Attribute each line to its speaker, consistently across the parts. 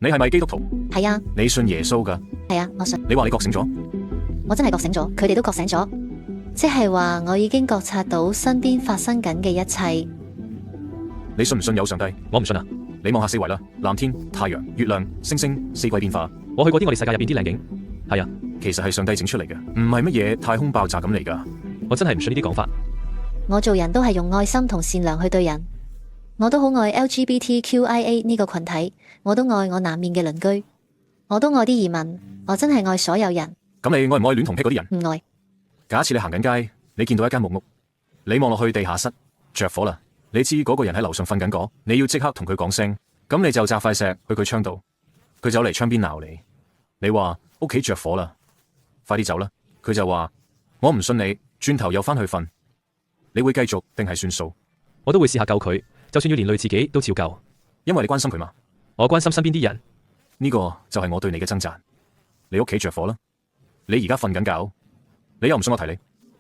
Speaker 1: 你係咪基督徒？
Speaker 2: 係啊，
Speaker 1: 你信耶穌㗎？
Speaker 2: 係啊，我信。
Speaker 1: 你話你覺醒咗？
Speaker 2: 我真係覺醒咗，佢哋都覺醒咗，即係話我已經覺察到身邊發生緊嘅一切。
Speaker 1: 你信唔信有上帝？
Speaker 3: 我唔信啊。
Speaker 1: 你望下四圍啦，藍天、太陽、月亮、星星，四季變化。
Speaker 3: 我去過啲我哋世界入邊啲靚景。係啊，
Speaker 1: 其實係上帝整出嚟嘅，唔係乜嘢太空爆炸咁嚟㗎。
Speaker 3: 我真係唔信呢啲講法。
Speaker 2: 我做人都係用愛心同善良去對人，我都好愛 LGBTQIA 呢個群體，我都愛我南面嘅鄰居，我都愛啲移民，我真係愛所有人。
Speaker 1: 咁你愛唔愛戀童癖嗰啲人？
Speaker 2: 唔愛。
Speaker 1: 假設你行緊街，你見到一間木屋，你望落去地下室着火啦，你知嗰個人喺樓上瞓緊覺，你要即刻同佢講聲，咁你就擲塊石去佢窗度，佢走嚟窗邊鬧你，你話屋企着火啦，快啲走啦，佢就話我唔信你，轉頭又翻去瞓，你會繼續定係算數？
Speaker 3: 我都會試下救佢，就算要連累自己都照救，
Speaker 1: 因為你關心佢嘛。
Speaker 3: 我關心身邊啲人。
Speaker 1: 呢個就係我對你嘅掙扎。你屋企着火啦，你而家瞓緊覺，你又唔信我提你，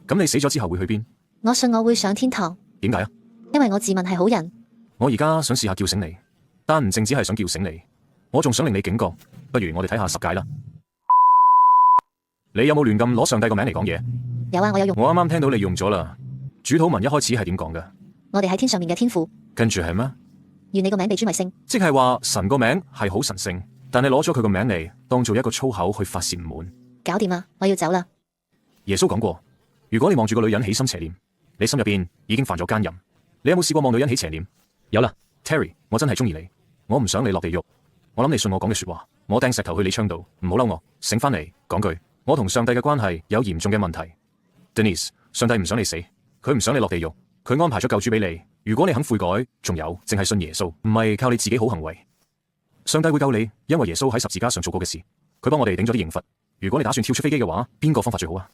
Speaker 1: 咁你死咗之後會去邊？
Speaker 2: 我信我會上天堂。
Speaker 1: 點解啊？
Speaker 2: 因為我自問係好人。
Speaker 1: 我而家想試下叫醒你，但唔淨止係想叫醒你，我仲想令你警覺。不如我哋睇下十誡啦。你有冇亂咁攞上帝個名嚟講嘢？
Speaker 2: 有啊，我有用。
Speaker 1: 我啱啱聽到你用咗啦。主禱文一開始係點講㗎？
Speaker 2: 我哋喺天上面嘅天父。
Speaker 1: 跟住係咩？
Speaker 2: 願你個名被尊為聖。
Speaker 1: 即係話神個名係好神聖，但係攞咗佢個名嚟當做一個粗口去發洩唔滿。
Speaker 2: 搞掂啦，我要走啦。
Speaker 1: 耶穌講過，如果你望住個女人起心邪念，你心入邊已經犯咗奸淫。你有冇試過望女人起邪念？
Speaker 3: 有啦。
Speaker 1: Terry， 我真係中意你，我唔想你落地獄。我諗你信我講嘅說話，我掟石頭去你窗度，唔好嬲我。醒翻嚟講句，我同上帝嘅關係有嚴重嘅問題。Denise， 上帝唔想你死，佢唔想你落地獄，佢安排咗救主俾你。如果你肯悔改，仲有淨係信耶穌，唔係靠你自己好行為，上帝會救你，因為耶穌喺十字架上做過嘅事，佢幫我哋頂咗啲刑罰。如果你打算跳出飛機嘅話，邊個方法最好啊？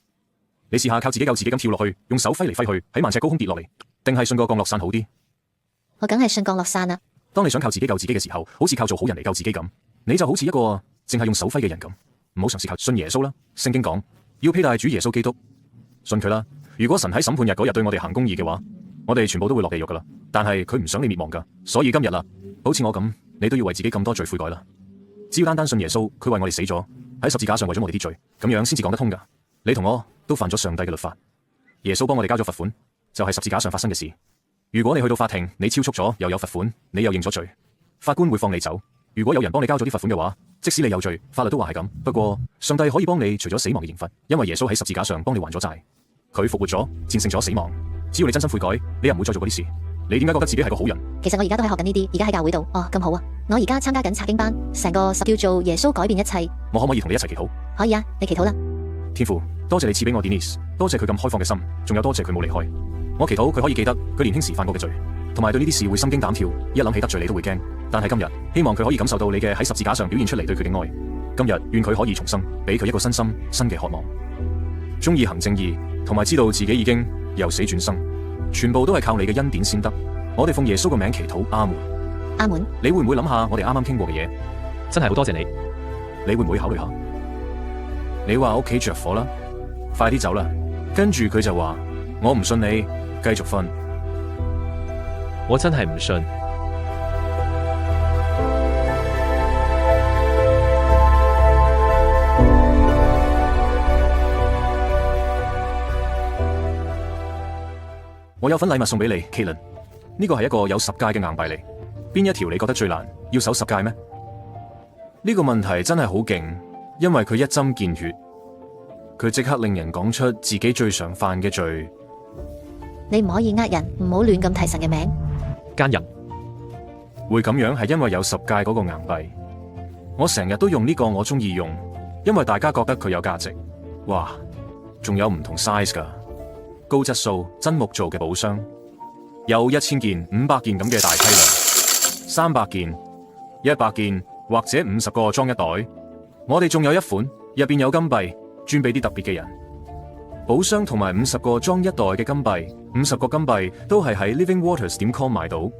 Speaker 1: 你試下靠自己救自己咁跳落去，用手揮嚟揮去，喺萬尺高空跌落嚟，定係信個降落傘好啲？
Speaker 2: 我梗係信降落傘啦。
Speaker 1: 當你想靠自己救自己嘅時候，好似靠做好人嚟救自己咁，你就好似一個淨係用手揮嘅人咁，唔好嘗試靠信耶穌啦。聖經講要披戴主耶穌基督，信佢啦。如果神喺審判日嗰日對我哋行公義嘅話，我哋全部都會落地獄噶啦。但係佢唔想你滅亡噶，所以今日啦，好似我咁，你都要為自己咁多罪悔改啦。只要單單信耶穌，佢為我哋死咗喺十字架上，為咗我哋啲罪，咁樣先至講得通噶。你同我都犯咗上帝嘅律法，耶穌幫我哋交咗罰款，就係十字架上發生嘅事。如果你去到法庭，你超速咗又有罰款，你又認咗罪，法官會放你走。如果有人幫你交咗啲罰款嘅話，即使你有罪，法律都話係咁。不過上帝可以幫你除咗死亡嘅刑罰，因為耶穌喺十字架上幫你還咗債，佢復活咗，戰勝咗死亡。只要你真心悔改，你又唔會再做嗰啲事。你點解覺得自己係個好人？
Speaker 2: 其實我而家都喺學緊呢啲，而家喺教會度。哦，咁好啊！我而家參加緊查經班，成個叫做耶穌改變一切。
Speaker 1: 我可唔可以同你一齊祈禱？
Speaker 2: 可以啊，你祈禱啦。
Speaker 1: 天父，多謝你賜俾我 Denise， 多謝佢咁開放嘅心，仲有多謝佢冇離開。我祈禱佢可以記得佢年輕時犯過嘅罪，同埋對呢啲事會心驚膽跳，一諗起得罪你都會驚。但係今日，希望佢可以感受到你嘅喺十字架上表現出嚟對佢嘅愛。今日願佢可以重生，俾佢一個新心、新嘅渴望，中意行正義，同埋知道自己已經由死轉生，全部都係靠你嘅恩典先得。我哋奉耶穌個名祈禱，阿門。
Speaker 2: 阿門。
Speaker 1: 你會唔會諗下我哋啱啱傾過嘅嘢？
Speaker 3: 真係好多謝你。
Speaker 1: 你會唔會考慮下？你話屋企着火啦，快啲走啦。跟住佢就話我唔信你，繼續瞓。
Speaker 3: 我真係唔信。
Speaker 1: 我有份禮物送俾你 Caitlin， 呢個係一個有10誡嘅硬幣嚟，邊一條你覺得最難？要守10誡咩？呢個問題真係好勁，因為佢一針見血，佢即刻令人講出自己最常犯嘅罪。
Speaker 2: 你唔可以呃人，唔好亂咁提神嘅名。
Speaker 3: 奸淫。
Speaker 1: 會咁樣係因為有10誡嗰個硬幣，我成日都用呢個，我中意用，因為大家覺得佢有價值。哇，仲有唔同 size 噶，高質素真木做嘅寶箱，有1000件、500件咁嘅大批量，300件、100件或者50個裝一袋。我哋仲有一款入邊有金幣，專俾啲特別嘅人。寶箱同埋50個裝一袋嘅金幣，50個金幣都係喺livingwaters.com 買到。